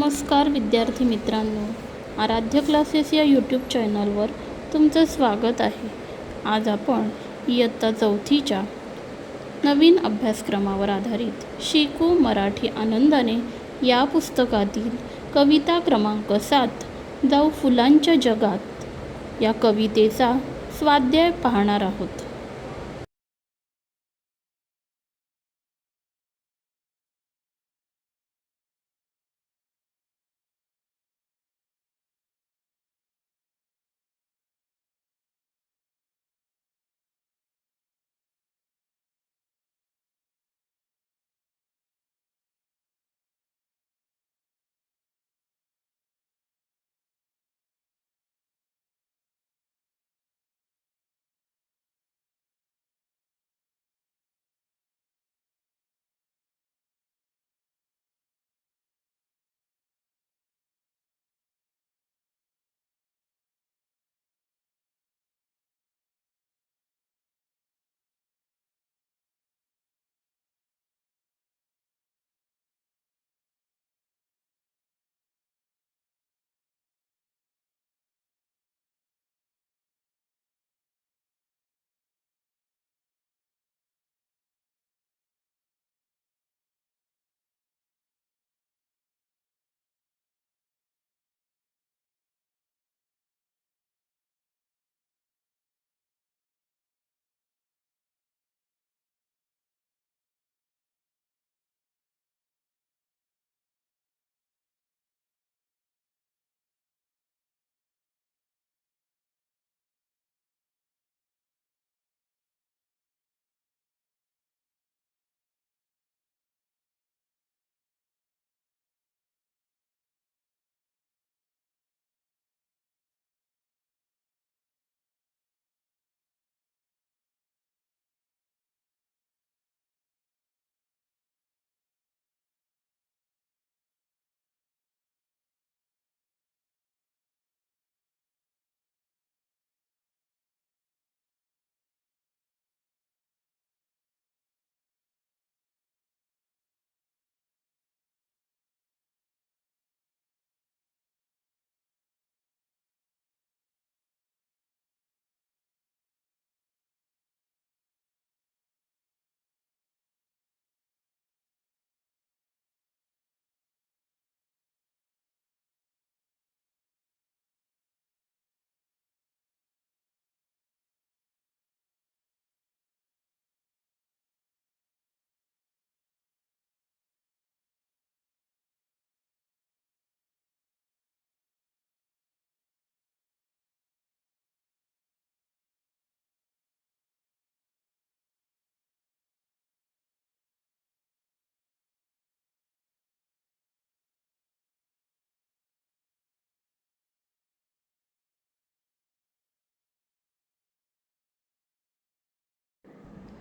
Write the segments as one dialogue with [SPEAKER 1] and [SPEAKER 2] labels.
[SPEAKER 1] नमस्कार विद्यार्थी मित्रांनो, आराध्य क्लासेस या यूट्यूब चॅनलवर तुमचं स्वागत आहे. आज आपण इयत्ता चौथीच्या नवीन अभ्यासक्रमावर आधारित शिकू मराठी आनंदाने या पुस्तकातील कविता क्रमांक 7 जाऊ फुलांच्या जगात या कवितेचा स्वाध्याय पाहणार आहोत.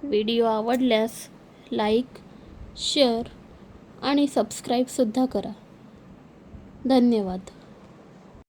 [SPEAKER 1] व्हिडिओ आवडल्यास लाईक, शेअर आणि सबस्क्राईबसुद्धा करा. धन्यवाद.